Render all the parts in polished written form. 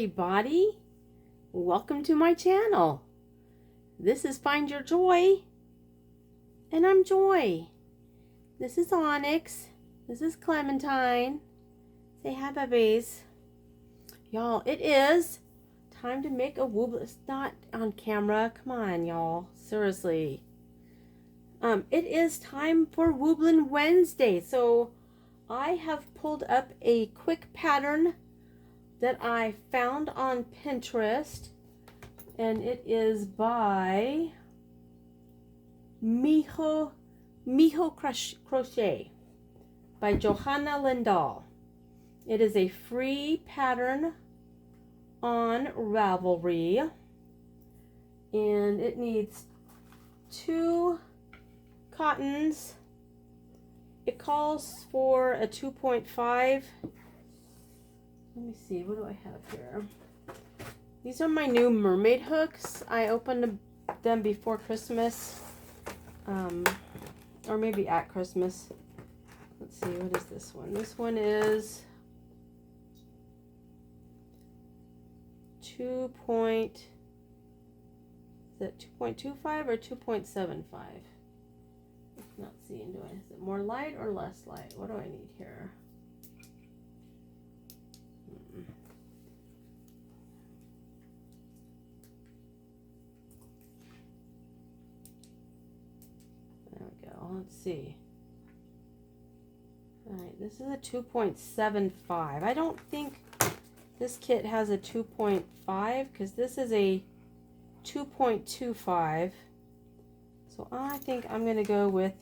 everybody. Welcome to my channel. This is Find Your Joy, and I'm Joy. This is Onyx. This is Clementine. Say hi, babies. Y'all, it is time to make a wooble. It's not on camera. Come on, y'all. Seriously. It is time for Wooblin' Wednesday. So I have pulled up a quick pattern that I found on Pinterest, and it is by Mijo Crochet by Johanna Lindahl. It is a free pattern on Ravelry, and it needs 2 cottons. It calls for a 2.5. Let me see, what do I have here? These are my new mermaid hooks. I opened them before Christmas, or maybe at Christmas. Let's see, what is this one? This one is 2.25 or 2.75? I'm not seeing, is it more light or less light? What do I need here? There we go. Let's see. Alright, this is a 2.75. I don't think this kit has a 2.5 because this is a 2.25. So I think I'm going to go with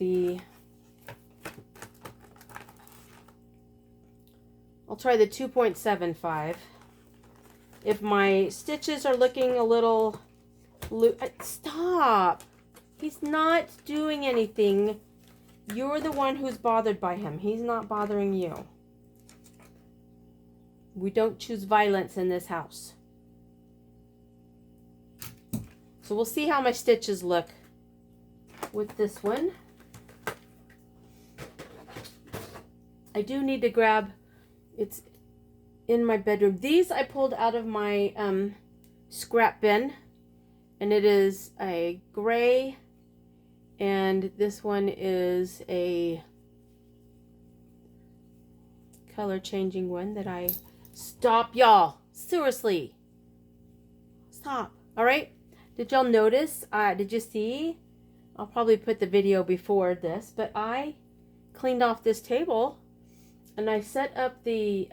I'll try the 2.75. If my stitches are looking a little stop. He's not doing anything. You're the one who's bothered by him. He's not bothering you. We don't choose violence in this house. So we'll see how my stitches look with this one. I do need to grab, it's in my bedroom. These I pulled out of my scrap bin, and it is a gray, and this one is a color changing one that I stop, y'all. Seriously. Stop. All right. Did y'all notice? Did you see? I'll probably put the video before this, but I cleaned off this table and I set up the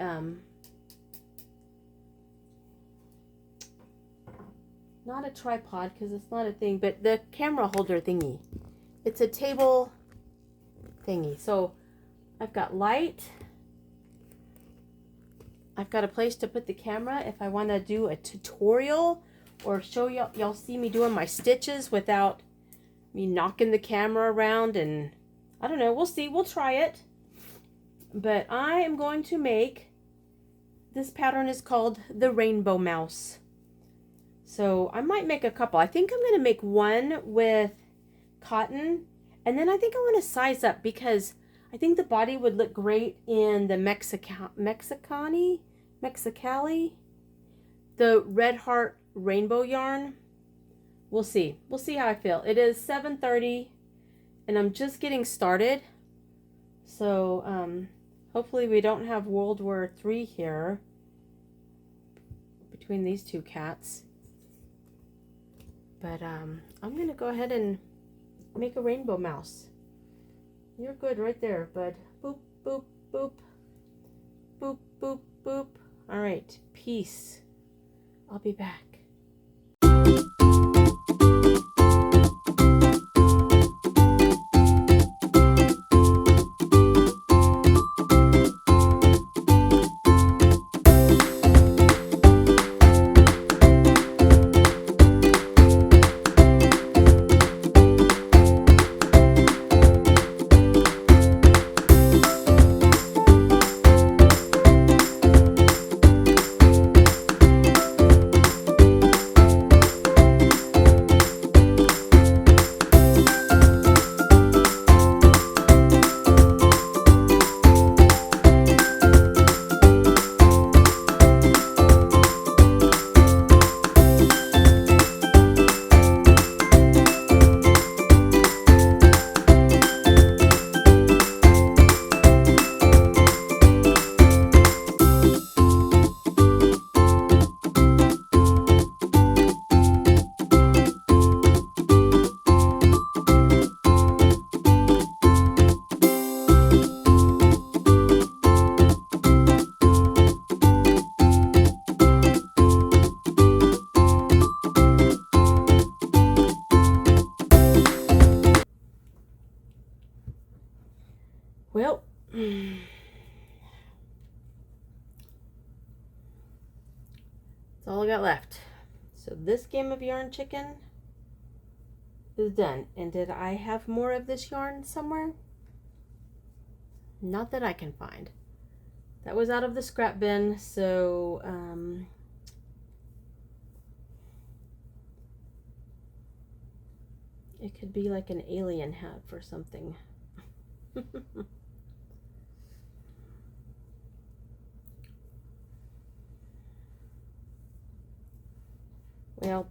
not a tripod because it's not a thing, but the camera holder thingy. It's a table thingy. So I've got light. I've got a place to put the camera if I want to do a tutorial or show y'all see me doing my stitches without me knocking the camera around, and I don't know, we'll see, we'll try it. But I am going to make, this pattern is called the Rainbow Mouse. So I might make a couple. I think I'm going to make one with cotton, and then I think I want to size up because I think the body would look great in the Mexicali, the Red Heart rainbow yarn. We'll see. We'll see how I feel. It is 7:30 and I'm just getting started. So hopefully we don't have World War III here between these two cats. But I'm going to go ahead and make a rainbow mouse. You're good right there, bud. Boop, boop, boop. Boop, boop, boop. All right. Peace. I'll be back. That's all I got left. So this game of yarn chicken is done. And did I have more of this yarn somewhere? Not that I can find. That was out of the scrap bin, so it could be like an alien hat for something. Well,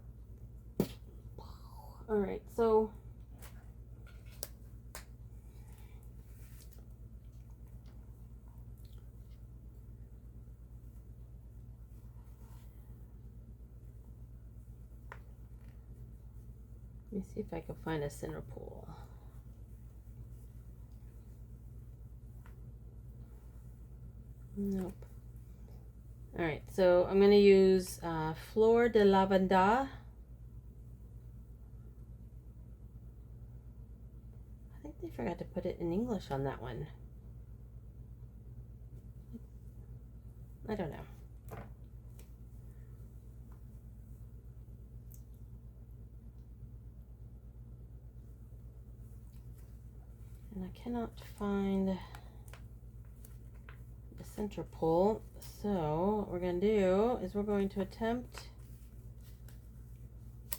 all right, so let me see if I can find a center pole. Nope. All right, so I'm going to use Flor de Lavanda. I think they forgot to put it in English on that one. I don't know. And I cannot find the center pole. So what we're going to do is we're going to attempt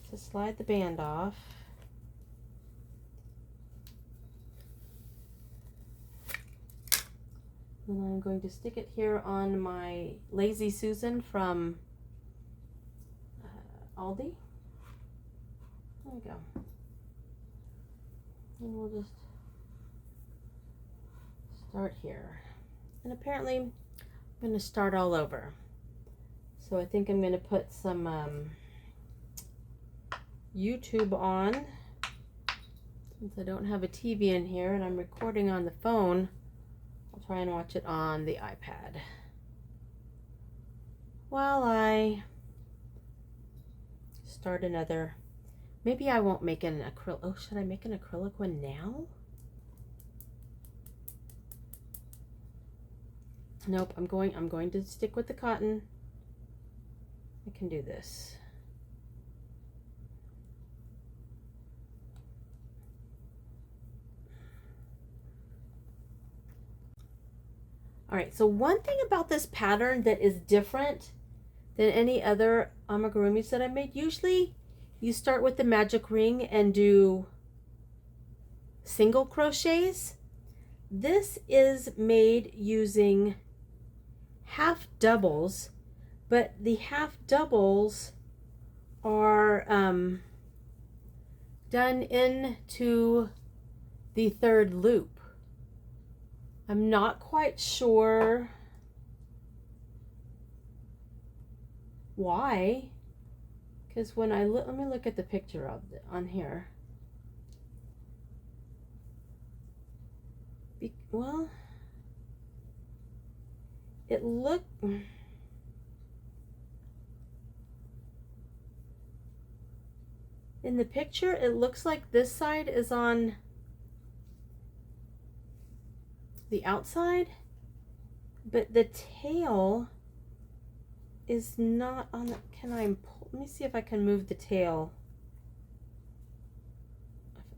to slide the band off. And I'm going to stick it here on my Lazy Susan from Aldi. There we go. And we'll just start here. And apparently I'm going to start all over. So I think I'm going to put some YouTube on. Since I don't have a TV in here and I'm recording on the phone, I'll try and watch it on the iPad while I start another. Maybe I won't make an acrylic. Oh, should I make an acrylic one now? Nope, I'm going to stick with the cotton. I can do this. All right, so one thing about this pattern that is different than any other amigurumis that I made, usually you start with the magic ring and do single crochets. This is made using half doubles, but the half doubles are done into the third loop. I'm not quite sure why, because when I look, let me look at the picture of it on here. Well, it looked in the picture, it looks like this side is on the outside, but the tail is not on the, can I pull, let me see if I can move the tail.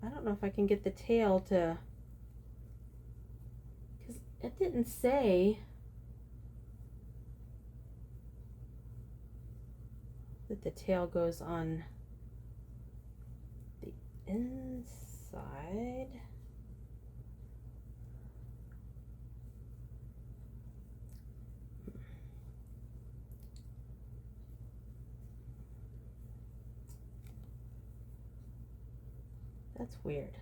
I don't know if I can get the tail to, because it didn't say that the tail goes on the inside. That's weird.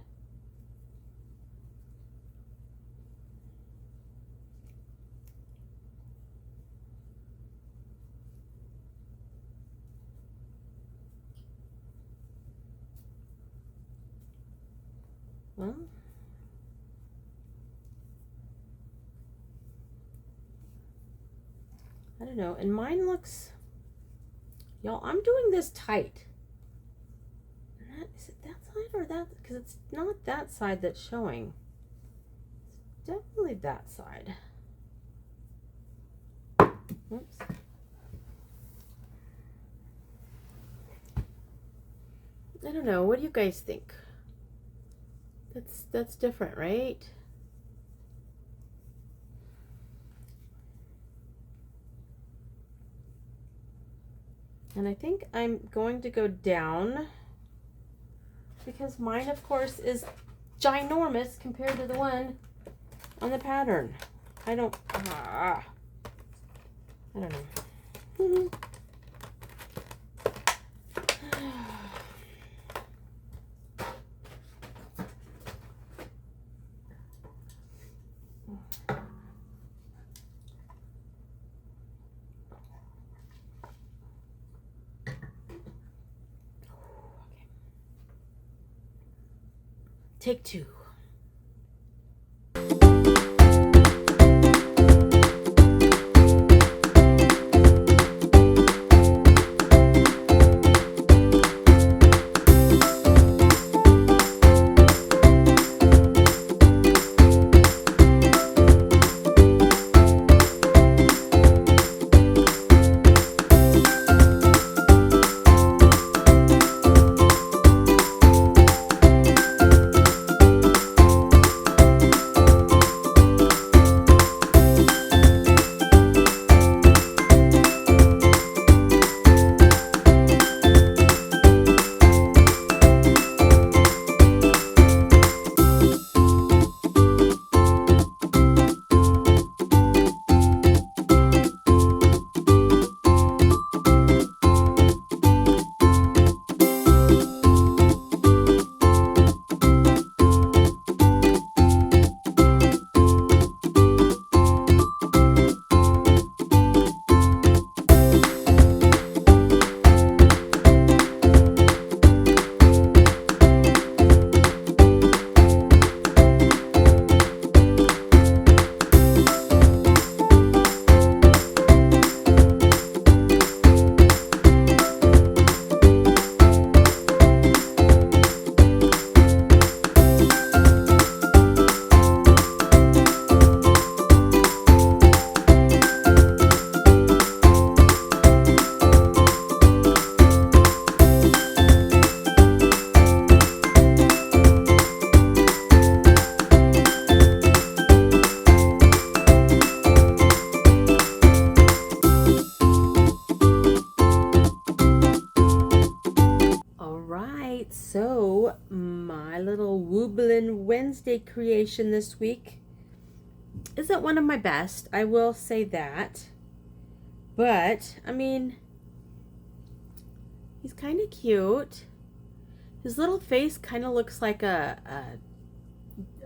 Well, I don't know. And mine looks, y'all, I'm doing this tight. Is it that side or that? Because it's not that side that's showing. definitely that side. Oops. I don't know. What do you guys think? That's different, right? And I think I'm going to go down because mine, of course, is ginormous compared to the one on the pattern. I don't know. Take two. So my little Wooblin Wednesday creation this week isn't one of my best, I will say that. But, I mean, he's kind of cute. His little face kind of looks like a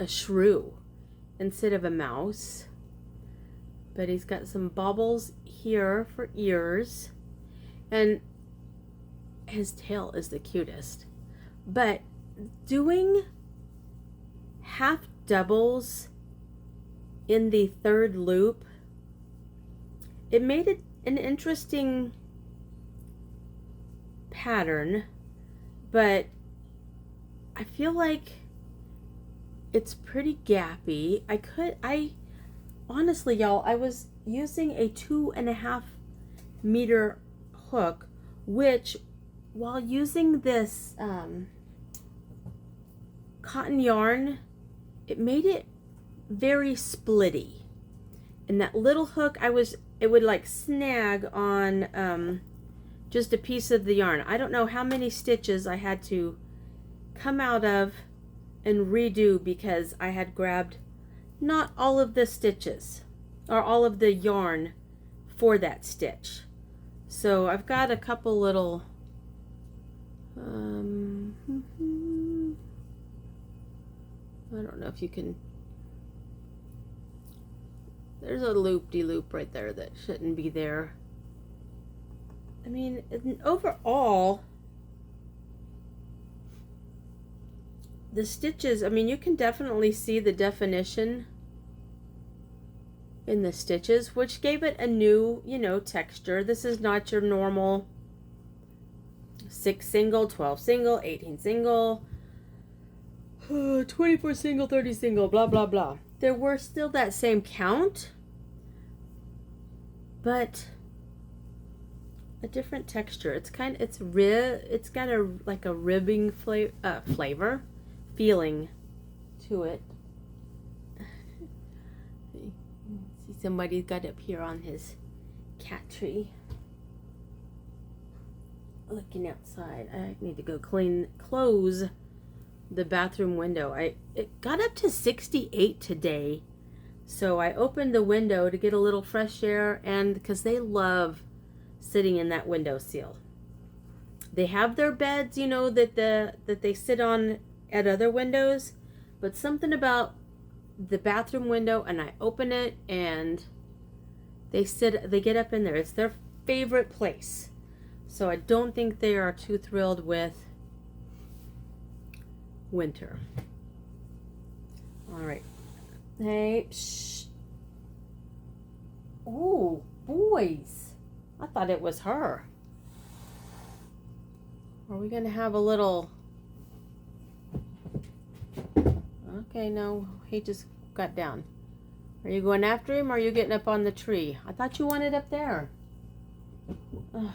shrew instead of a mouse. But he's got some baubles here for ears. And his tail is the cutest. But doing half doubles in the third loop, it made it an interesting pattern, but I feel like it's pretty gappy. I honestly, y'all, I was using a 2.5 meter hook, which while using this cotton yarn, it made it very splitty. And that little hook, it would like snag on just a piece of the yarn. I don't know how many stitches I had to come out of and redo because I had grabbed not all of the stitches or all of the yarn for that stitch. So I've got a couple little I don't know if you can, there's a loop-de-loop right there that shouldn't be there. I mean, overall, the stitches, I mean, you can definitely see the definition in the stitches, which gave it a new, texture. This is not your normal 6 single, 12 single, 18 single, 24 single, 30 single, blah, blah, blah. there were still that same count, but a different texture. It's got a like a ribbing flavor feeling to it. See, somebody got up here on his cat tree looking outside. I need to go close the bathroom window. It got up to 68 today, so I opened the window to get a little fresh air, and because they love sitting in that windowsill. They have their beds, you know, that they sit on at other windows, but something about the bathroom window, and I open it and they get up in there. It's their favorite place. So I don't think they are too thrilled with winter. All right. Hey, shh. Oh, boys. I thought it was her. Are we going to have a little... Okay, no, he just got down. Are you going after him or are you getting up on the tree? I thought you wanted up there. Ugh.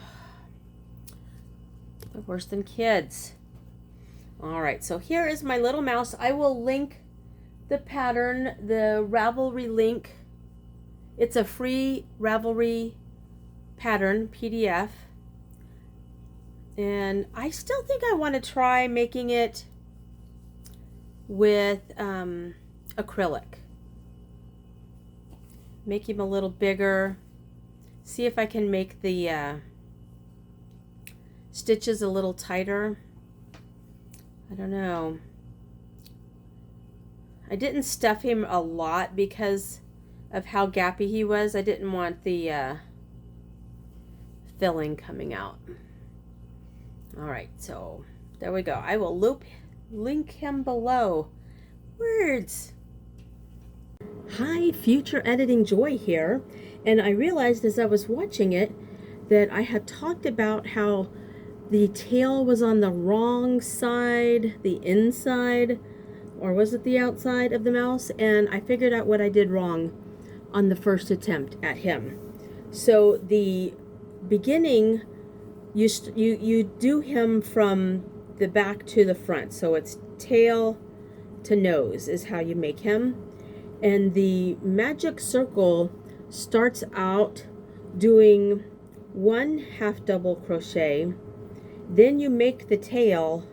They're worse than kids. All right, so here is my little mouse. I will link the pattern, the Ravelry link. It's a free Ravelry pattern PDF, and I still think I want to try making it with acrylic. Make him a little bigger. See if I can make the stitches a little tighter. I don't know. I didn't stuff him a lot because of how gappy he was. I didn't want the filling coming out. All right, so there we go. I will link him below. Words. Hi, future editing Joy here, and I realized as I was watching it that I had talked about how the tail was on the wrong side, the inside, or was it the outside of the mouse? And I figured out what I did wrong on the first attempt at him. So the beginning, you do him from the back to the front, so it's tail to nose is how you make him. And the magic circle starts out doing 1 half double crochet, then you make the tail,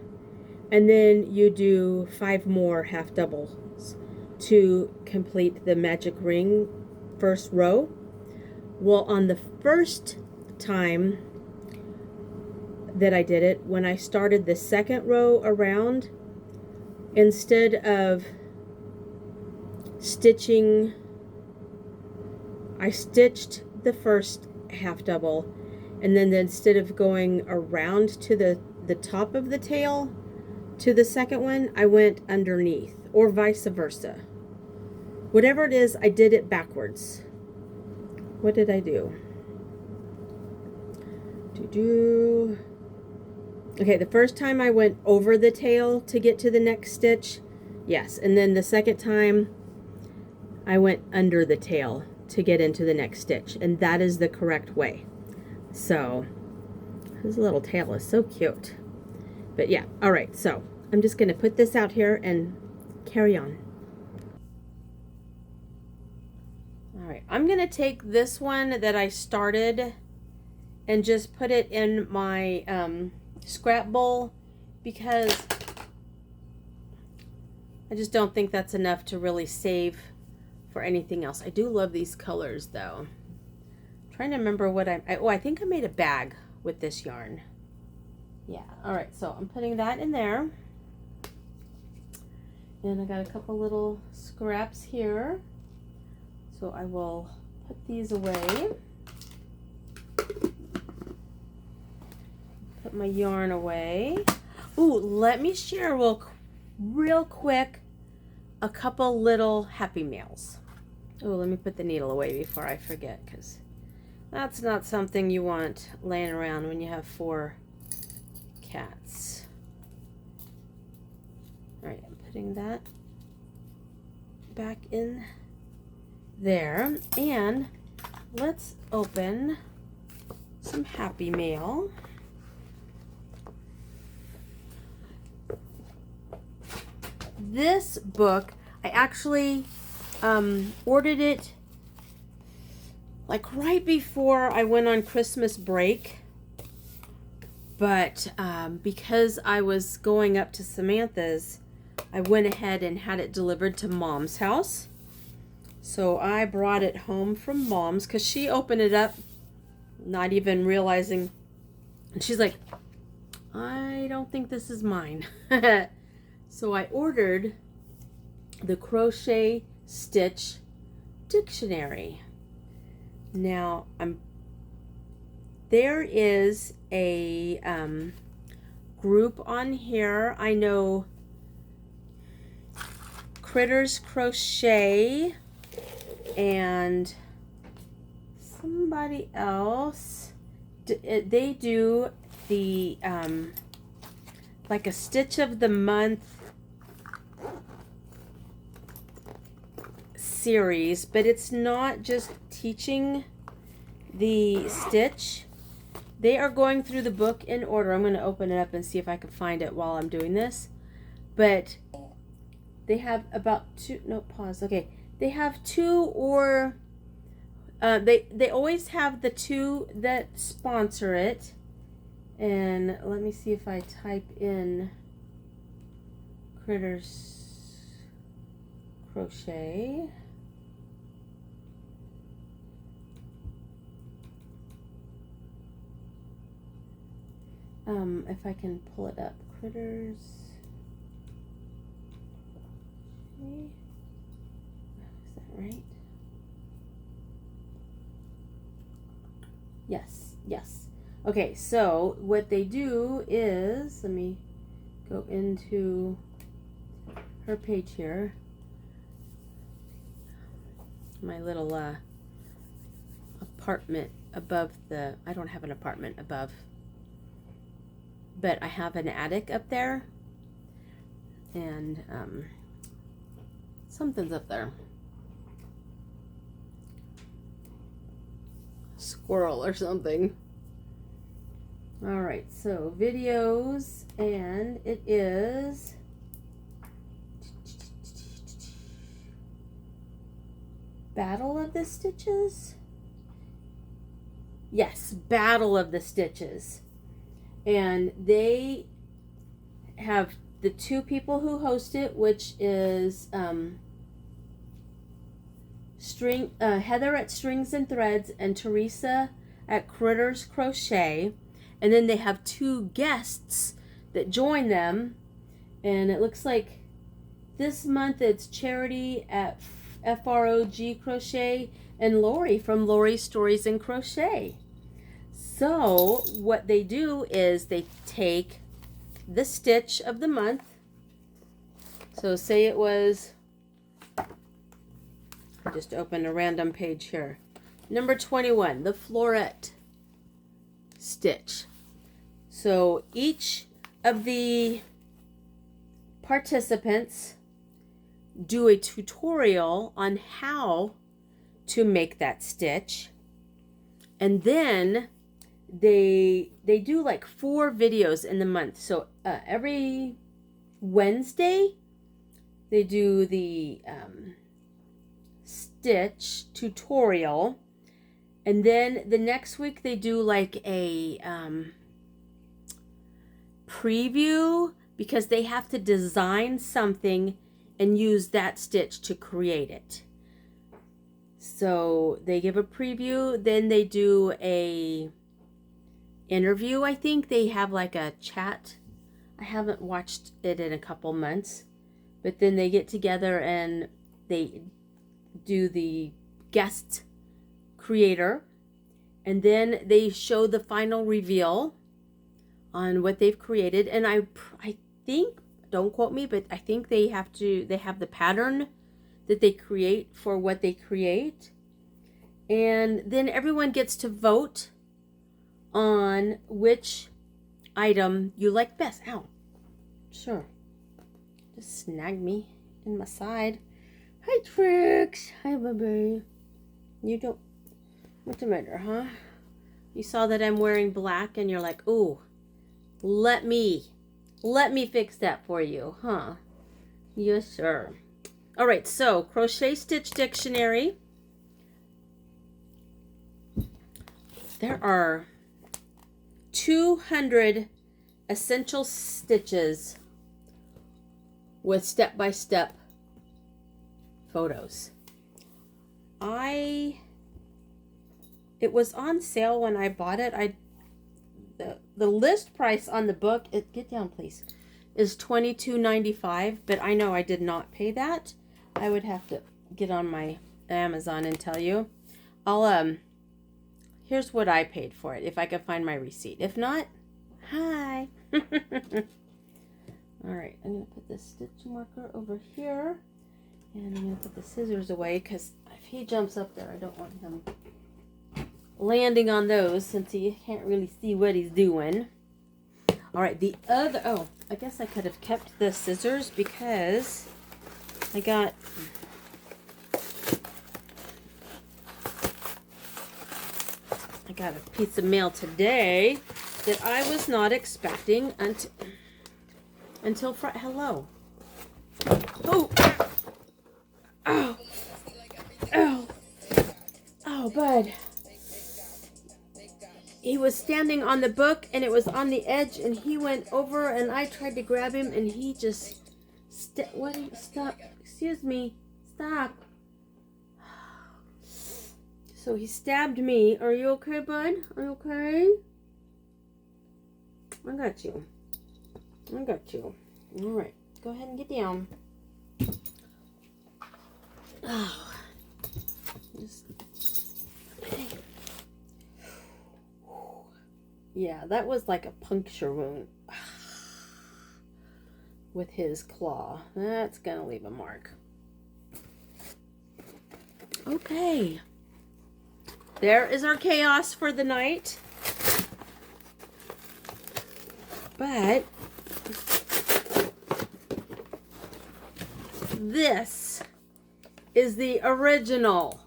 and then you do 5 more half doubles to complete the magic ring first row. Well, on the first time that I did it, when I started the second row around, instead of stitching, I stitched the first half double, and then instead of going around to the top of the tail to the second one, I went underneath, or vice versa. Whatever it is, I did it backwards. What did I do? Okay, the first time I went over the tail to get to the next stitch, yes, and then the second time I went under the tail to get into the next stitch, and that is the correct way. So his little tail is so cute. But yeah, all right, so I'm just going to put this out here and carry on. All right, I'm going to take this one that I started and just put it in my scrap bowl, because I just don't think that's enough to really save for anything else. I do love these colors though. I'm trying to remember what I think I made a bag with this yarn. Yeah, all right, so I'm putting that in there. And I got a couple little scraps here. So I will put these away. Put my yarn away. Ooh, let me share real quick a couple little happy mails. Oh, let me put the needle away before I forget, because that's not something you want laying around when you have 4 cats. All right, I'm putting that back in there. And let's open some Happy Mail. This book, I actually ordered it like right before I went on Christmas break. But because I was going up to Samantha's, I went ahead and had it delivered to Mom's house. So I brought it home from Mom's because she opened it up, not even realizing. And she's like, I don't think this is mine. So I ordered the Crochet Stitch Dictionary. Now, there is a group on here. I know Critters Crochet and somebody else. They do the like a Stitch of the Month series, but it's not just teaching the stitch. They are going through the book in order. I'm going to open it up and see if I can find it while I'm doing this. But they have about two, no, pause. Okay. They have two or, they always have the two that sponsor it. And let me see if I type in Critters Crochet. If I can pull it up, Critters. Okay. Is that right? Yes, yes. Okay, so what they do is, let me go into her page here. My little apartment above the, I don't have an apartment above, but I have an attic up there, and something's up there. Squirrel or something. All right, so videos, and it is Battle of the Stitches? Yes, Battle of the Stitches. And they have the two people who host it, which is Heather at Strings and Threads and Teresa at Critters Crochet. And then they have two guests that join them. And it looks like this month it's Charity at FROG Crochet and Lori from Lori's Stories and Crochet. So what they do is they take the stitch of the month. So say it was, I just opened a random page here. Number 21, the floret stitch. So each of the participants do a tutorial on how to make that stitch, and then they do like 4 videos in the month. So every Wednesday they do the stitch tutorial, and then the next week they do like a preview, because they have to design something and use that stitch to create it. So they give a preview, then they do a interview. I think they have like a chat. I haven't watched it in a couple months, but then they get together and they do the guest creator, and then they show the final reveal on what they've created. And I think, don't quote me, but I think they have the pattern that they create for what they create. And then everyone gets to vote on which item you like best. Ow. Sure. Just snagged me in my side. Hi, Trix. Hi, baby. You don't... What's the matter, huh? You saw that I'm wearing black and you're like, ooh, let me fix that for you, huh? Yes, sir. All right, so Crochet Stitch Dictionary. There are 200 essential stitches with step-by-step photos. It was on sale when I bought it. The list price on the book, get down please, is $22.95, but I know I did not pay that. I would have to get on my Amazon and tell you. Here's what I paid for it if I can find my receipt. If not, hi. All right, I'm going to put the stitch marker over here, and I'm going to put the scissors away because if he jumps up there, I don't want him landing on those since he can't really see what he's doing. All right, I guess I could have kept the scissors because I got a piece of mail today that I was not expecting until Friday. Hello. Oh. Oh. Oh. Oh, bud. He was standing on the book and it was on the edge and he went over and I tried to grab him and he just stop. Excuse me. Stop. So he stabbed me. Are you okay, bud? Are you okay? I got you. I got you. All right. Go ahead and get down. Oh. Yeah, that was like a puncture wound with his claw. That's gonna leave a mark. Okay. There is our chaos for the night. But this is the original,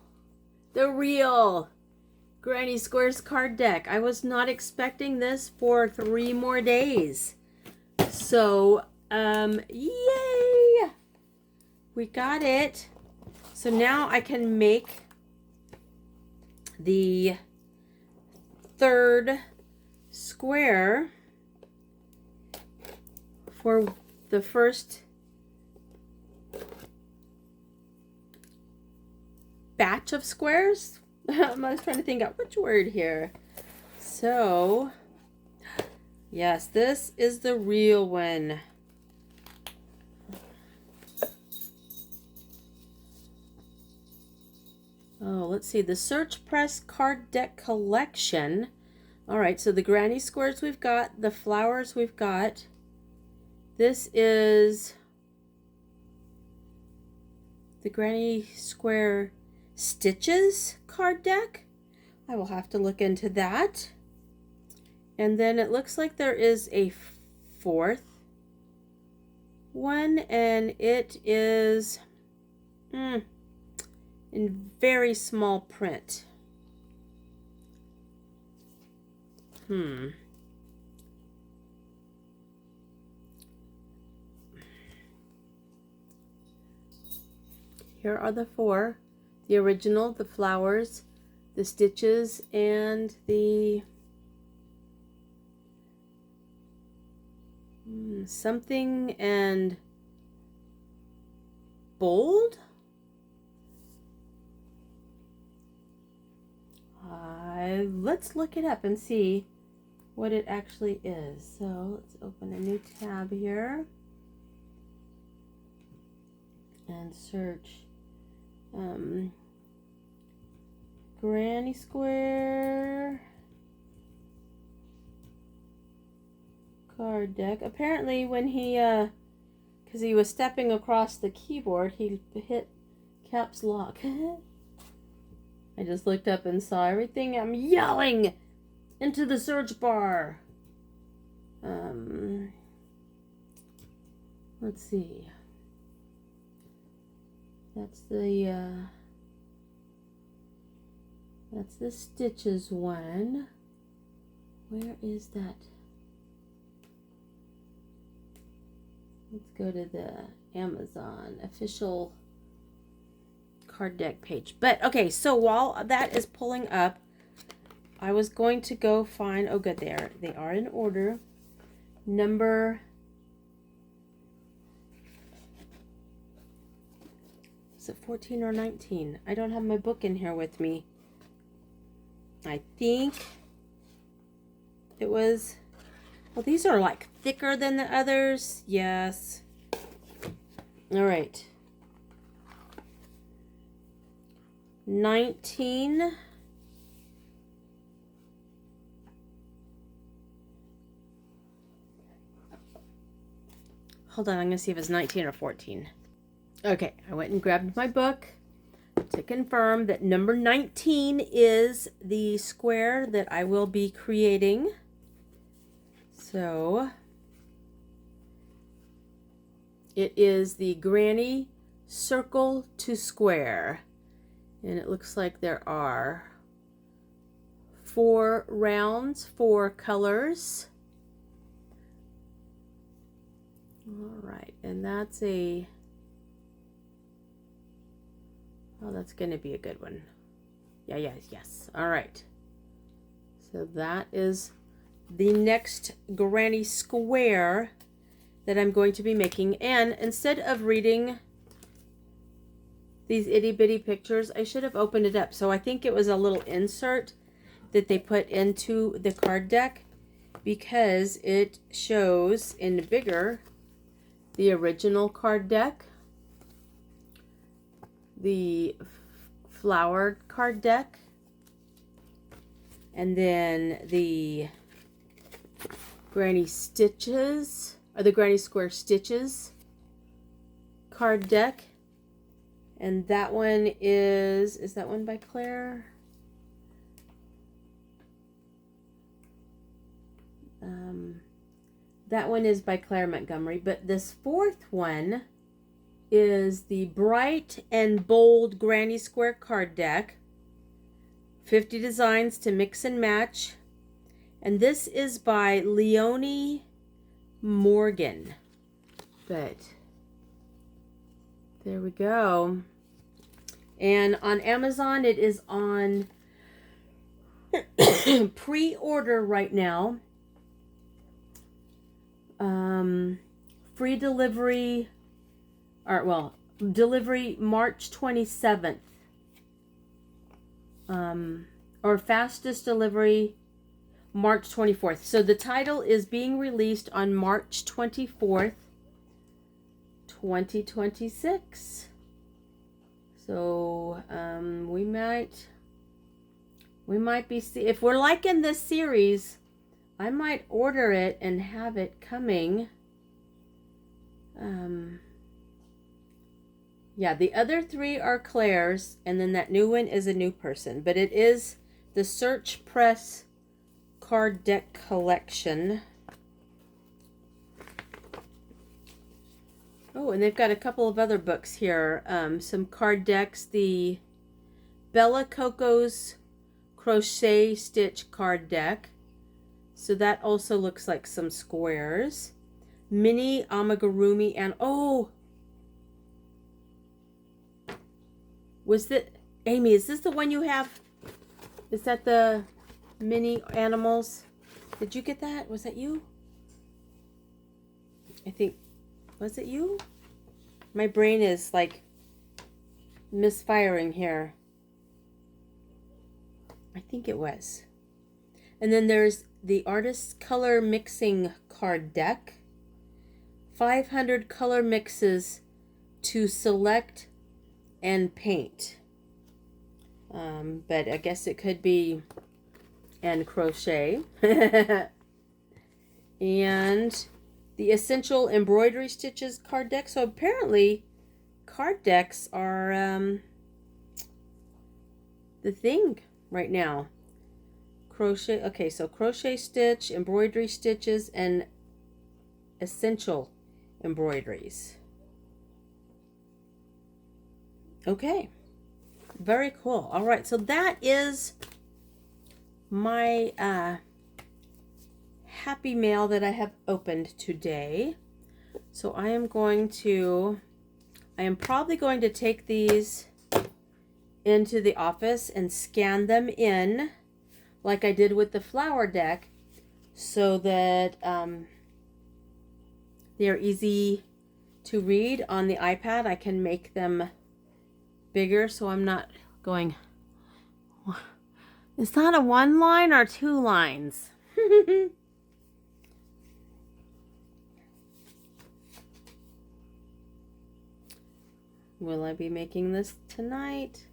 the real Granny Squares card deck. I was not expecting this for 3 more days. So, yay! We got it. So now I can make the 3rd square for the first batch of squares. I was trying to think out which word here. So, yes, this is the real one. Oh, let's see. The Search Press Card Deck Collection. All right, so the granny squares we've got. The flowers we've got. This is the Granny Square Stitches card deck. I will have to look into that. And then it looks like there is a 4th one, and it is in very small print. Here are the 4. The original, the flowers, the stitches, and the something and bold. Let's look it up and see what it actually is. So let's open a new tab here and search Granny Square card deck. Apparently when he because he was stepping across the keyboard, he hit caps lock. I just looked up and saw everything I'm yelling into the search bar. Let's see. That's the stitches one. Where is that? Let's go to the Amazon official card deck page. But okay, so while that is pulling up, I was going to go find, oh good, they are in order. Number, is it 14 or 19? I don't have my book in here with me. I think it was, well, these are like thicker than the others. Yes. All right. 19. Hold on, I'm going to see if it's 19 or 14. Okay, I went and grabbed my book to confirm that number 19 is the square that I will be creating. So it is the Granny Circle to Square. And it looks like there are 4 rounds, 4 colors. All right, and that's a, oh, that's going to be a good one. Yeah, yes. All right. So that is the next Granny Square that I'm going to be making. And instead of reading these itty bitty pictures, I should have opened it up. So I think it was a little insert that they put into the card deck because it shows in bigger the original card deck, the flowered card deck, and then the Granny Stitches, or the Granny Square Stitches card deck. And that one is that one by Claire? That one is by Claire Montgomery, but this 4th one is the Bright and Bold Granny Square card deck. 50 designs to mix and match. And this is by Leonie Morgan. But there we go. And on Amazon, it is on pre-order right now. Free delivery, or well, delivery March 27th. Or fastest delivery March 24th. So the title is being released on March 24th, 2026. So we might be, if we're liking this series, I might order it and have it coming. Yeah, the other 3 are Claire's, and then that new one is a new person. But it is the Search Press card deck collection. Oh, and they've got a couple of other books here. Some card decks. The Bella Coco's Crochet Stitch card deck. So that also looks like some squares. Mini Amigurumi, and oh, was that, Amie, is this the one you have? Is that the mini animals? Did you get that? Was that you? I think, was it you? My brain is like misfiring here. I think it was. And then there's the Artist's Color Mixing card deck. 500 color mixes to select and paint. But I guess it could be and crochet. And the Essential Embroidery Stitches card deck. So apparently card decks are the thing right now. Crochet, okay, so crochet stitch, embroidery stitches, and essential embroideries. Okay. Very cool. All right. So that is my happy mail that I have opened today. So I am probably going to take these into the office and scan them in like I did with the flower deck so that they're easy to read on the iPad. I can make them bigger so I'm not going, is that a 1 line or 2 lines? Will I be making this tonight?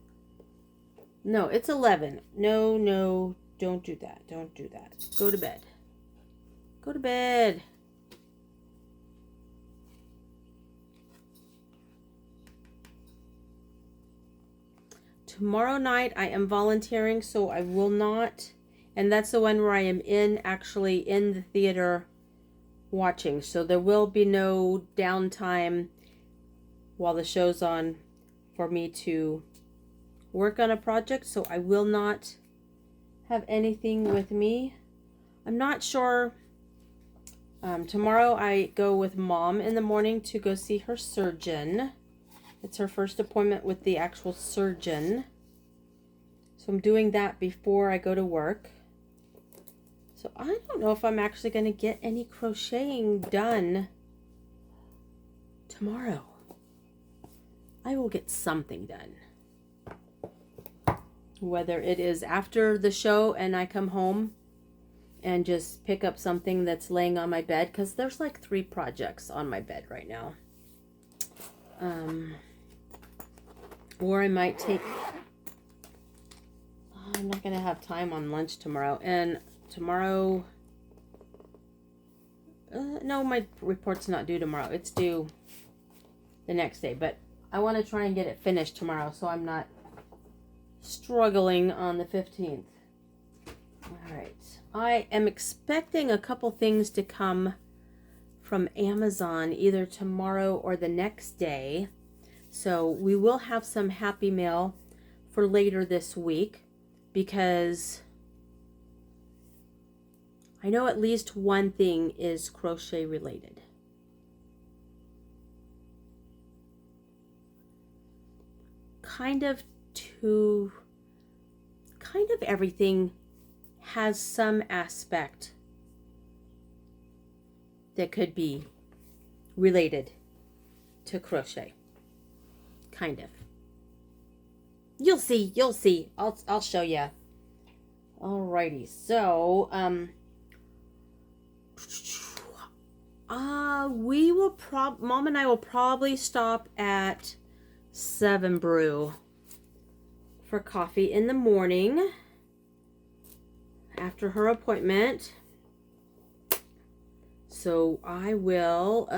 No, it's 11. No, don't do that. Don't do that. Go to bed. Go to bed. Tomorrow night I am volunteering, so I will not, and that's the one where I am actually in the theater watching, so there will be no downtime while the show's on for me to work on a project, so I will not have anything with me. I'm not sure. Tomorrow I go with Mom in the morning to go see her surgeon. It's her first appointment with the actual surgeon. So I'm doing that before I go to work. So I don't know if I'm actually going to get any crocheting done tomorrow. I will get something done. Whether it is after the show and I come home and just pick up something that's laying on my bed, because there's like 3 projects on my bed right now. Or I might take, I'm not going to have time on lunch tomorrow. And tomorrow, no, my report's not due tomorrow. It's due the next day. But I want to try and get it finished tomorrow so I'm not struggling on the 15th. All right. I am expecting a couple things to come from Amazon either tomorrow or the next day. So we will have some happy mail for later this week because I know at least one thing is crochet related. Kind of everything has some aspect that could be related to crochet. Kind of. You'll see. I'll show you. Alrighty. So, we will Mom and I will probably stop at 7 Brew for coffee in the morning after her appointment. So I will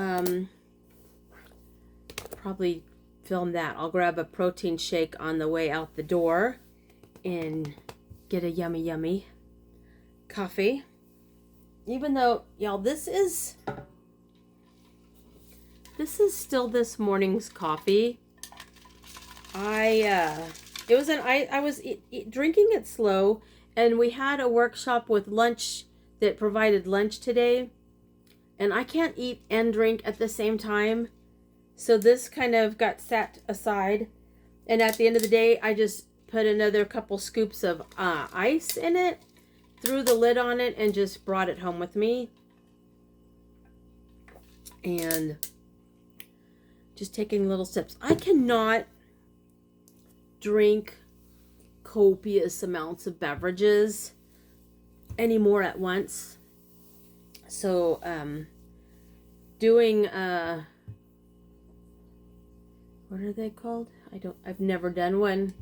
probably film that. I'll grab a protein shake on the way out the door and get a yummy coffee. Even though, y'all, this is still this morning's coffee. I was drinking it slow, and we had a workshop with lunch that provided lunch today, and I can't eat and drink at the same time. So this kind of got set aside, and at the end of the day, I just put another couple scoops of ice in it, threw the lid on it, and just brought it home with me. And just taking little sips. I cannot drink copious amounts of beverages anymore at once. So, doing what are they called? I've never done one.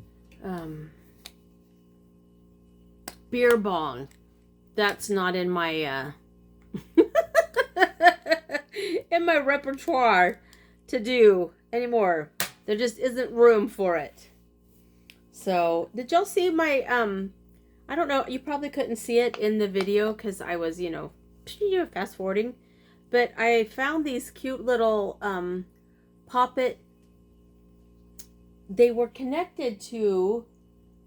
Beer bong. That's not in my in my repertoire to do anymore. There just isn't room for it. So, did y'all see my I don't know, you probably couldn't see it in the video because I was, fast forwarding. But I found these cute little Pop-It they were connected to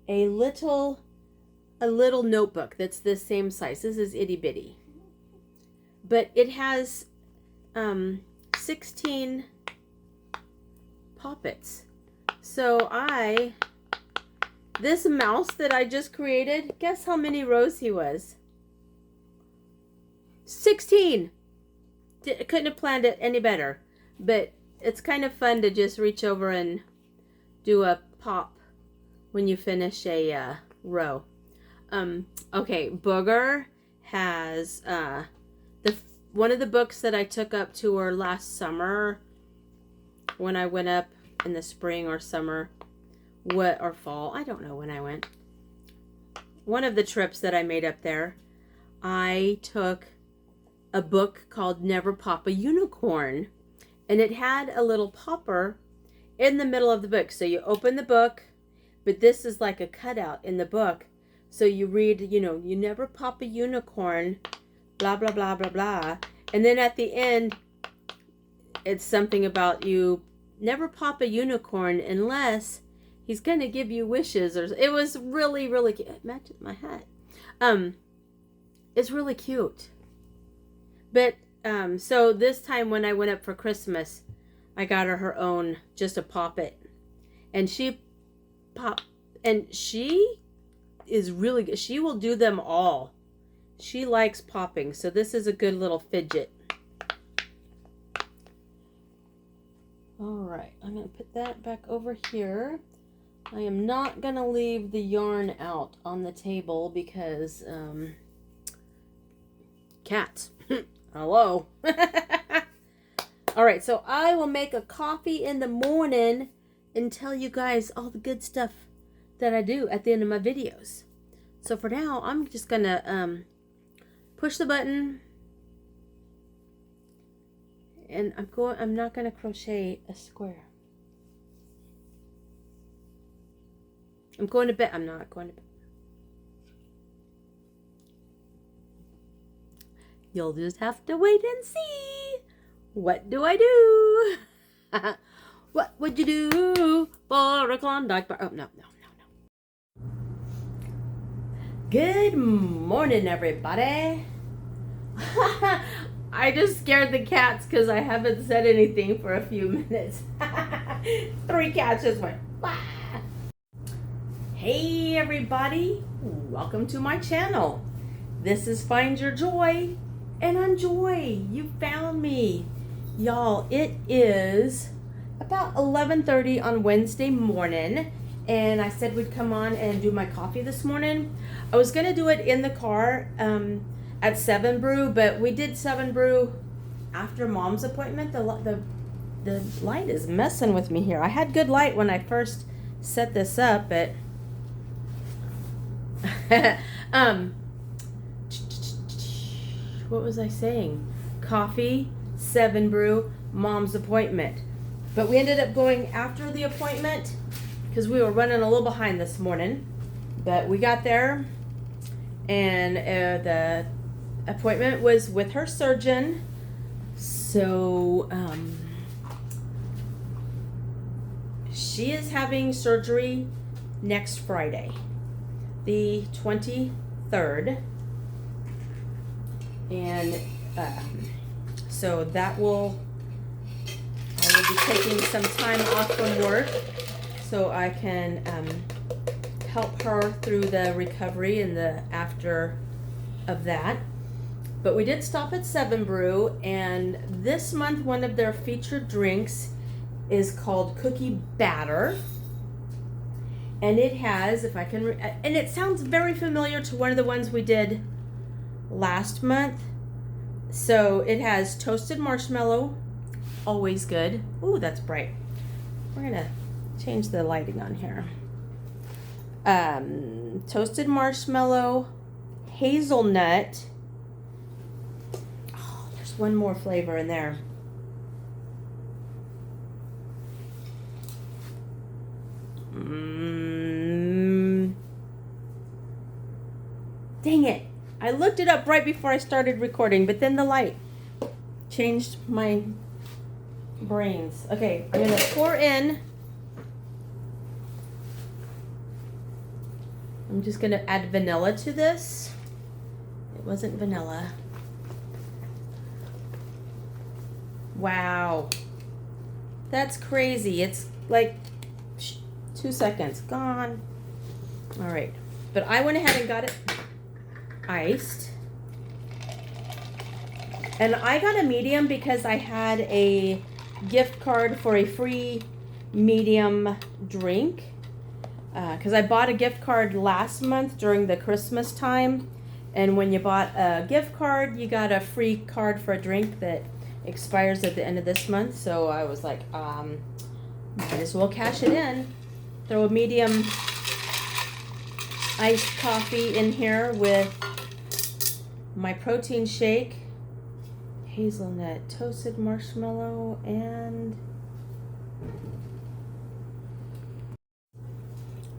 a little notebook that's the same size. This is itty bitty. But it has 16 poppets. So this mouse that I just created, guess how many rows he was? 16! Couldn't have planned it any better. But it's kind of fun to just reach over and do a pop when you finish a row. Okay, Booger has one of the books that I took up to her last summer when I went up in the spring or summer, or fall. I don't know when I went. One of the trips that I made up there, I took a book called Never Pop a Unicorn, and it had a little popper in the middle of the book. So you open the book, but this is like a cutout in the book. So you read, you never pop a unicorn, blah, blah, blah, blah, blah. And then at the end, it's something about you never pop a unicorn unless he's going to give you wishes. It was really, really cute. It matched my hat. It's really cute. But, so this time when I went up for Christmas, I got her own, just a poppet. And she is really good. She will do them all. She likes popping, so this is a good little fidget. All right, I'm going to put that back over here. I am not going to leave the yarn out on the table because cats. Hello. All right, so I will make a coffee in the morning and tell you guys all the good stuff that I do at the end of my videos. So for now, I'm just going to push the button, and I'm not going to crochet a square. I'm going to bed. I'm not going to bed. You'll just have to wait and see. What do I do? What would you do for a Klondike bar? Oh, no. Good morning, everybody. I just scared the cats because I haven't said anything for a few minutes. 3 cats just went, "Wah." Hey, everybody. Welcome to my channel. This is Find Your Joy, and I'm Joy. You found me. Y'all, it is about 11:30 on Wednesday morning, and I said we'd come on and do my coffee this morning. I was going to do it in the car at 7 Brew, but we did 7 Brew after Mom's appointment. The light is messing with me here. I had good light when I first set this up, but what was I saying? Coffee, 7 Brew, Mom's appointment. But we ended up going after the appointment because we were running a little behind this morning. But we got there, and the appointment was with her surgeon. So she is having surgery next Friday, the 23rd. And so I will be taking some time off from work so I can help her through the recovery and the after of that. But we did stop at 7 Brew, and this month one of their featured drinks is called Cookie Batter. And it has, if I can, and it sounds very familiar to one of the ones we did last month. So it has toasted marshmallow, always good. Ooh, that's bright. We're gonna change the lighting on here. Toasted marshmallow, hazelnut. Oh, there's one more flavor in there. Dang it. I looked it up right before I started recording, but then the light changed my brains. Okay, I'm going to pour in I'm just going to add vanilla to this. It wasn't vanilla. Wow. That's crazy. It's like 2 seconds. Gone. All right. But I went ahead and got it iced. And I got a medium because I had a gift card for a free medium drink. Because I bought a gift card last month during the Christmas time. And when you bought a gift card, you got a free card for a drink that expires at the end of this month. So I was like, might as well cash it in. Throw a medium iced coffee in here with my protein shake, hazelnut, toasted marshmallow, and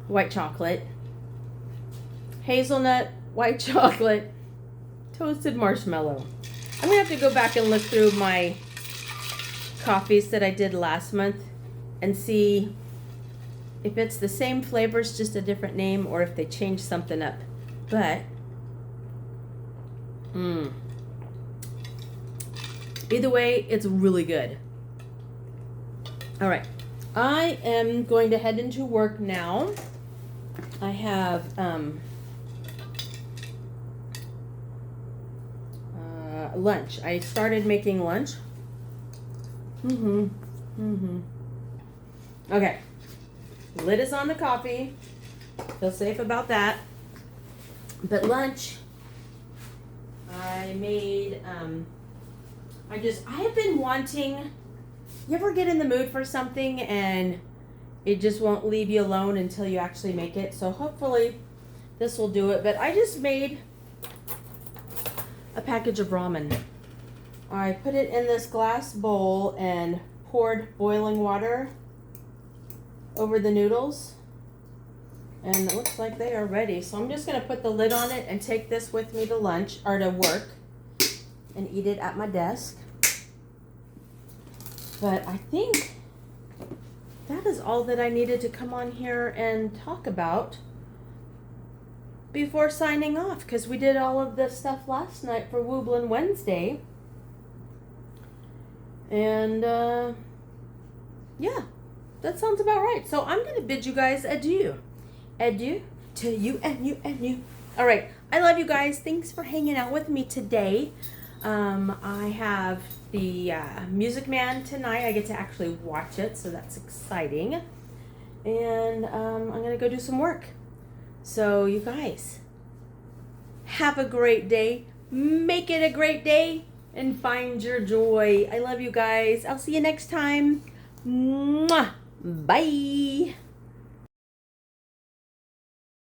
white chocolate. Hazelnut, white chocolate, toasted marshmallow. I'm gonna have to go back and look through my coffees that I did last month and see if it's the same flavors, just a different name, or if they changed something up. But either way, it's really good. All right, I am going to head into work now. I have lunch. I started making lunch. Okay. Lid is on the coffee. Feel safe about that. But lunch, I made, I have been wanting, you ever get in the mood for something and it just won't leave you alone until you actually make it? So hopefully this will do it. But I just made a package of ramen. I put it in this glass bowl and poured boiling water over the noodles, and it looks like they are ready. So I'm just going to put the lid on it and take this with me to lunch or to work and eat it at my desk. But I think that is all that I needed to come on here and talk about before signing off, because we did all of this stuff last night for Wooblin Wednesday. And yeah, that sounds about right. So I'm going to bid you guys adieu. Adieu to you and you and you. All right. I love you guys. Thanks for hanging out with me today. I have the Music Man tonight. I get to actually watch it, so that's exciting. And I'm going to go do some work. So you guys, have a great day. Make it a great day and find your joy. I love you guys. I'll see you next time. Mwah. Bye.